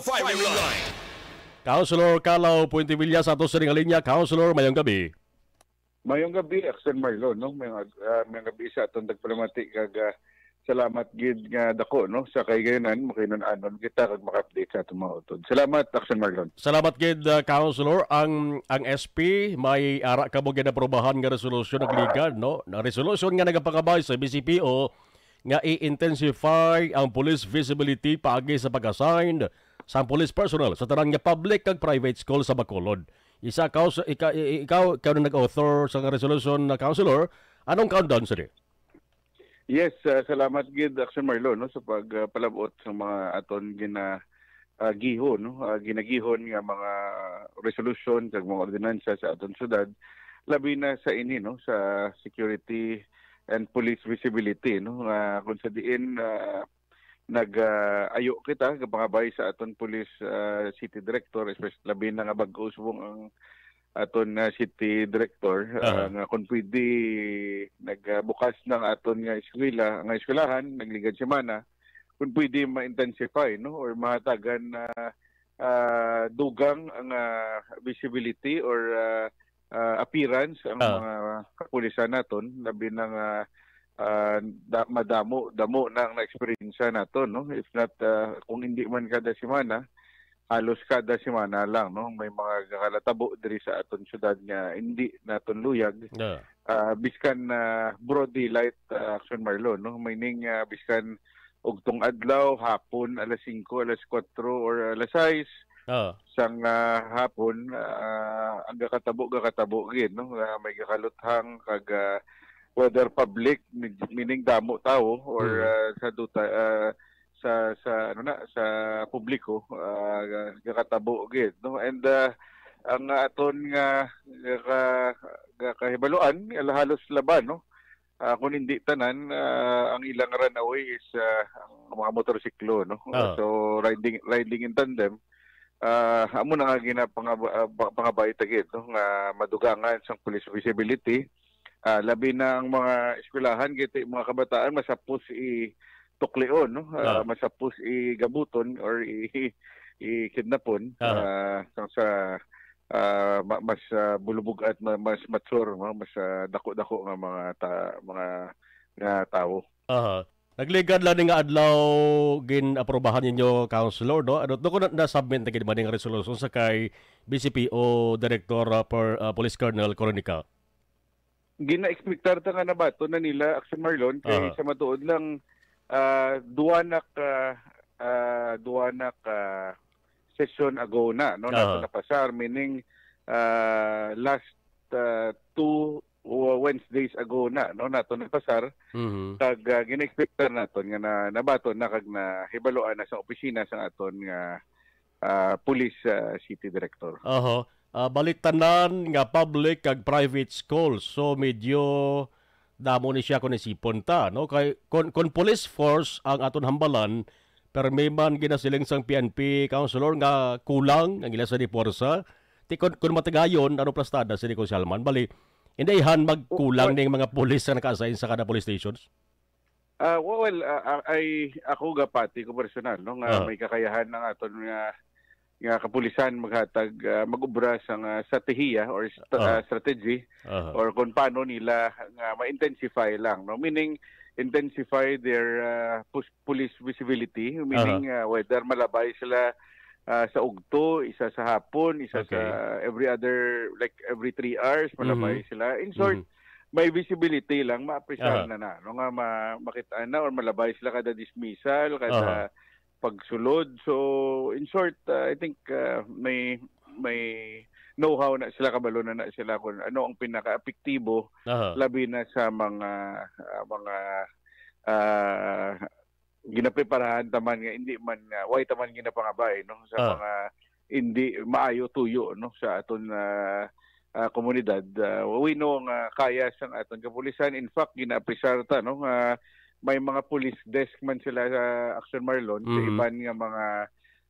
Firing line. Councilor Calao Puentevilla sa ato sa linya. Councilor, mayong gabi. Mayong gabi, Axel Marlon, no? Mayong gabi sa atong dagpalamati kag salamat gid nga dako, no? Sa kay gayonan makinon-anon kita kag maka-update sa atong mga utod. Salamat, Axel Marlon. Salamat gid, Councilor. Ang SP may ara ka mo ginaprobahan nga resolusyon ng liga, no? Na resolusyon nga nagapakabay sa BCPO nga i-intensify ang police visibility paagi sa pag-assign sa police personnel sa tanang nga public kag private school sa Bacolod. Ikaw na nag-author sa resolution na councilor, anong countdown sa Yes, salamat gid Axel Marlon, no, sa pagpalabot sa mga aton ginagihon, no, ginagihon nga mga resolution kag mga ordinansa sa aton syudad, labi na sa ini, no, sa security and police visibility, no, kung sa diin nag-ayo kita kapangabay sa aton police city director, especially labi na nga bag-o subong ang aton city director nga kung pwede nagbukas ng aton nga eskwelahan nagligad semana, kung pwede ma-intensify, no, or mahatagan na dugang ang visibility or appearance ang mga kapulisan naton, labi na nga damo na ang na-experience nato, no? If not, kung hindi man kada semana, halos kada semana lang, no? May mga kalatabo diri sa aton syudad nga hindi naton luyag. Biskan broad daylight, Action Marlon, no? Meaning biskan ugtong adlaw, hapon, alas 5, alas 4, or alas 6, sang hapon, ang gakatabo gid, no? May gakaluthang kag whether public, meaning damo tao, or sa duta sa publiko, gakatabo gid, no? And ang aton nga kahibaluan halos laban, no? Kung hindi tanan, ang ilang runaway is ang mga motorsiklo, no? So riding in tandem, amo na nga ginapangabay tagid, no, nga madugangan sang police visibility. Labi na ang mga eskwelahan, giti mga kabataan masapos i-tukleon, no? Masapos i-gabuton or i-kidnapon sa mas bulubog at mas mature, no? Mas dako-dako nga mga tao. Nagligad lang nga adlaw gin-aprobahan ninyo, councilor, no? Ano ko na-submit na gid man nga resolution sa kay BCPO Director Police Colonel Coronica. Gina-expectar ta nga nabato na nila, Action Marlon, kay sa matuod lang duwanak session ago na, no, nato napasar, meaning last 2 Wednesdays ago na, no, nato napasar. Kag gina-expectar naton nga nabato na kag na hibaluan na sa opisina sa aton nga police city director. Balik tanan nga public kag private schools, so medyo damo ni siya kung isipon ta, no? Kay kon police force ang aton hambalan, pero may man ginasiling sang PNP councilor nga kulang ang ila sa diporsa. Ti kon matagayon ano plastada sa Nico Salman, bali indayhan magkulang ning mga pulis nga naka-assign sa kada police stations. Ako gapati ko personal, no, nga may kakayahan ng aton nga kapulisan maghatag mag-ubra sa strategiya or strategy or kung paano nila nga ma-intensify lang, no, meaning intensify their police visibility, meaning whether malabay sila sa ugto, isa sa hapon, isa sa every 3 hours malabay sila. In short, may visibility lang, ma-appreciate na, no, nga makita na or malabay sila kada dismissal, kada pagsulod. So in short, I think may know-how na sila, kabalo na sila kung ano ang pinaka-epektibo, labi na sa mga ginapreparahan taman nga hindi man way taman ginapangabay, no, sa mga hindi maayo tuyo, no, sa aton komunidad. We know nga kaya sang aton kapulisan. In fact, gina-appreciate ta, no, may mga police desk man sila sa Action Marlon sa iban nga mga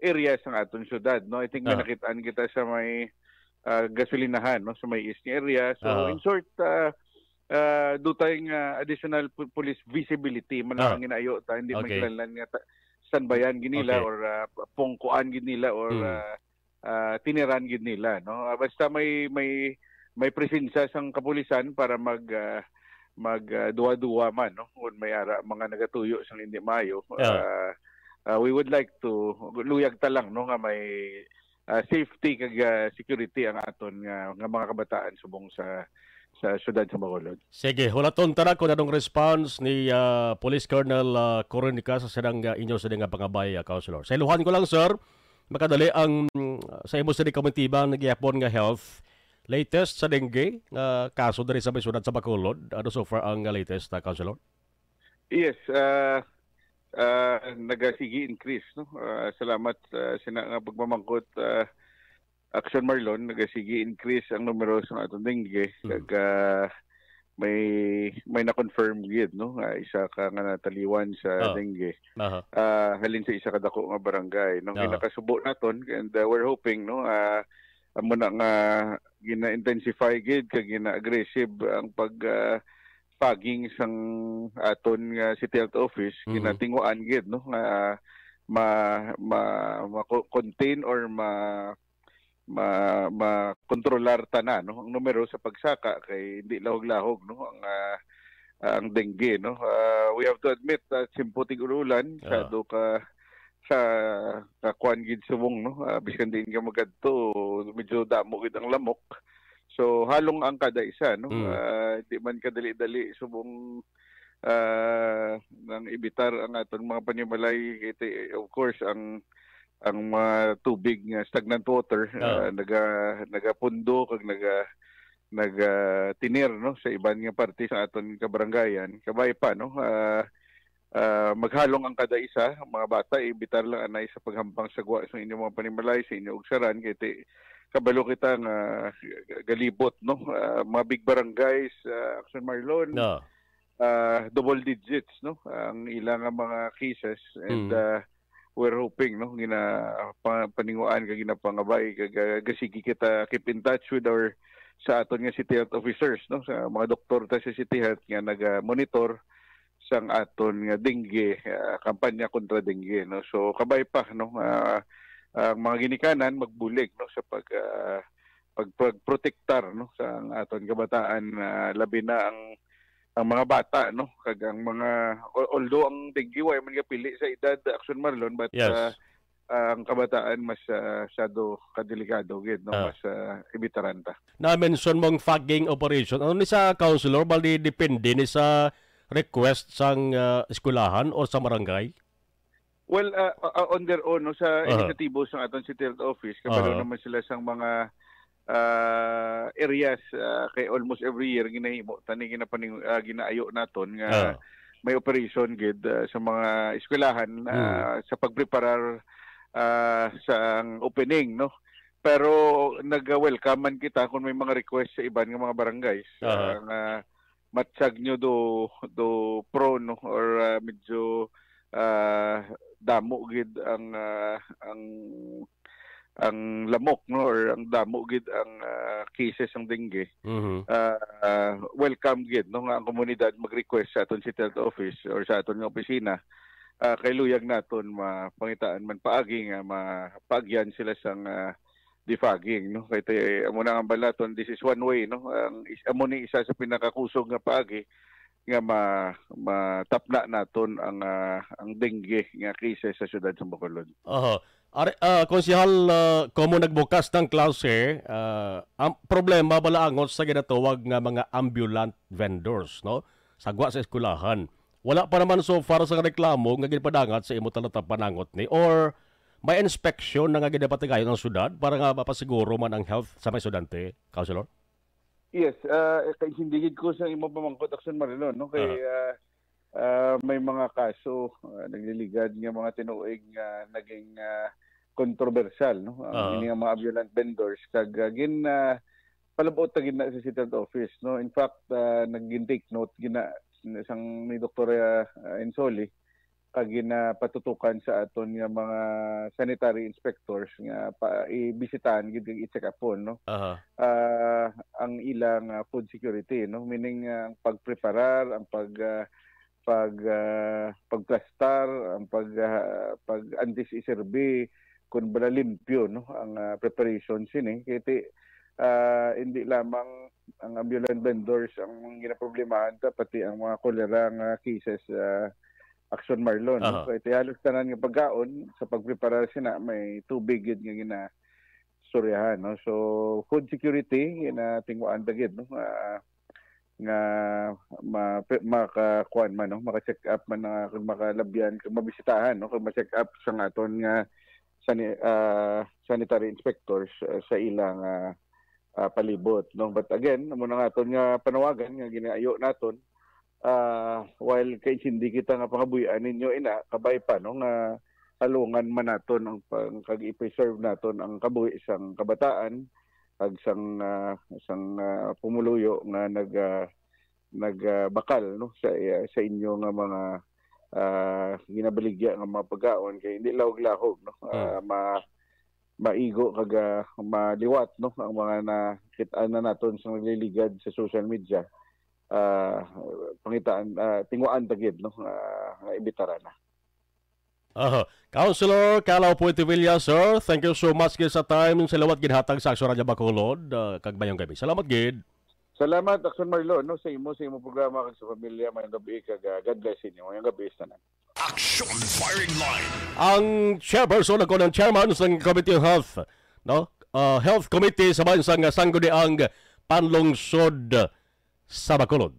areas ng aton syudad, no. I think nakitaan kita sa may gasolinahan, no, sa may east area. So in short, do tayong additional police visibility man ang inayo ta, hindi man kilanlan nga standbayan gid nila Okay. or pungkuan gid nila or tiniran gid nila, no. Basta may presensya sang kapulisan para duwa-duwa man, no, kung may ara mga nagatuyo sang hindi maayo. Yeah. We would like to luyag ta lang, no, nga may safety kag security ang aton nga mga kabataan subong sa syudad sa Bacolod. Sige, hulaton tara kung anong response ni Police Colonel Coronica sa sadang inyo sa nga pangabay, Councilor. Sa iluhan ko lang, sir, makadali ang sa imo sa komitibang nagyapon nga health latest sa dengue kaso diri sa syudad sa Bacolod. Ano so far ang latest, Councilor? Yes, nagasigi increase, no. Salamat sa nga pagmamangkot Action Marlon, nagasigi increase ang numero sa atong dengue kag may na-confirm gid, no, isa ka nga nataliwan sa dengue. Halin sa isa ka dako nga barangay, no. Ginakasubo naton and we're hoping, no, amo na nga gina-intensify gid kag gina-aggressive ang fogging sang aton nga City Health Office, ginatinguan gid, no, nga ma-contain or kontrolar tanan, no, ang numero sa pagsaka kay hindi lahog-lahog, no, ang dengue, no. We have to admit that simputig ulan sa kuan gid subong, no. Biskan din ka magadto medyo damo gid ang lamok. So halong ang kada isa, no. Di man kadali-dali subong nang ibitar ang aton mga panimalay. Of course ang mga tubig nga stagnant water nagapundo kag tinir, no, sa iban nga parte sa aton kabarangayan. Kabay pa, no, maghalong ang kada isa, ang mga bata ibitar lang anay sa paghampang sagwa sa inyong mga panimalay sa inyong ugsaran kay kabalo kita nga galibot, no, mga big barangays, Action Marlon, double digits, no, ang ilang mga cases and we're hoping, no, paninguan kag ginapangabay kag gasigi kita keep in touch with our sa aton nga City Health officers, no, sa mga doktor ta sa City Health nga naga-monitor sang aton nga dengue kampanya kontra dengue, no. So kabay pa, no, ang mga ginikanan magbulig, no, sa pagprotektar, no, sa aton kabataan, labi na ang mga bata, no, kag ang mga although ang dengue way man nga pili sa edad, Action Marlon, but Yes. ang kabataan mas masyado kadelikado gid, no, mas ibitaran ta. Na-mention mong fogging operation. Ano ni sa Councilor, bali depende ni sa request sang eskwelahan o sa barangay? Well, on their own, no, sa inisyatibo sa aton City Health Office, kabalo naman sila sang mga areas kay almost every year ginahimo tani ginaayo naton nga may operation gid sa mga eskwelahan sa pagpreparar sa opening, no. Pero nag-welcome man kita kung may mga request sa iban nga mga barangays nga matsyag nyo do pro, no, or medyo damo gid ang lamok, no, or ang damo gid ang cases ng dengue. Welcome gid, no, nga ang komunidad mag-request sa aton City Health Office or sa aton nga opisina kay luyag naton mapangitaan man paagi nga mapaagyan sila sang defogging, no. Kay amo na ang balaton, this is one way, no, amo ni isa sa pinakakusog nga paagi nga matapna naton ang dengue nga cases sa syudad sa Bacolod. Konsehal, komo nagbukas ng klase, ang problema balaangon sa ginatawag nga mga ambulant vendors, no, sagwa sa eskwelahan. Wala pa naman so far sa reklamo nga ginpadangat sa imo talata panangot ni or may inspection na nga ginapatigayon ng syudad para nga mapasiguro man ang health sa mga estudyante, Councilor? Yes, kay sindigid ko sa imo pamangkot, Action Marlon, no, kay may mga kaso nagliligad nga mga tinuig nga naging controversial, no, ang mga ambulant vendors kag palabot ta gid na sa City Health Office, no. In fact, nag-take note gina isang ni Dr. Ensoli kag ginapatutukan sa aton nga mga sanitary inspectors nga ibisitahan gid kag i-check upon, no, ang ilang food security, no, meaning ang pagpreparar, ang pagplastar, ang pag anti-survey kun bala limpyo no ang preparation sini kiti hindi lamang ang ambulant vendors ang ginaproblemahan pati ang mga kolera nga cases Action Marlon no kay halos tanan nga pagkaon sa pagprepara sina may tubig gid nga ginastoryahan no so food security tingwaan dagid no nga makakuan man no maka-check up man kung makalabyan kung mabisitahan no kung ma-check up sa aton nga sanitary inspectors sa ilang palibot no but again mo na aton nga panawagan nga ginaayo naton while kay hindi kita nga pangabuyan ninyo ina kabay pa no nga halungan man naton ang kag-i-preserve naton ang kabuhi sang kabataan ag sang pumuluyo nga nagbakal no sa inyo nga mga ginabaligya nga mga pagkaon kay hindi lawog-lahog no maigo kag maliwat no ang mga nakit-an na naton sa nagliligad sa social media pangitaan tinguan tagid no nga ibitara na. Councilor Calao Puente Villa, sir, thank you so much gid sa time sa lawat ginhatag sa Aksyon Radyo Bacolod kag mayong gabi. Salamat gid. Salamat Aksyon Marlon no sa imo programa kag sa pamilya mayong gabi kag God bless inyo. Mayong gabi tanan. Action Firing Line. Ang chairperson ako ng chairman ng Committee on Health, no? Health Committee sa bansang sangguniang panlungsod sa Bacolod.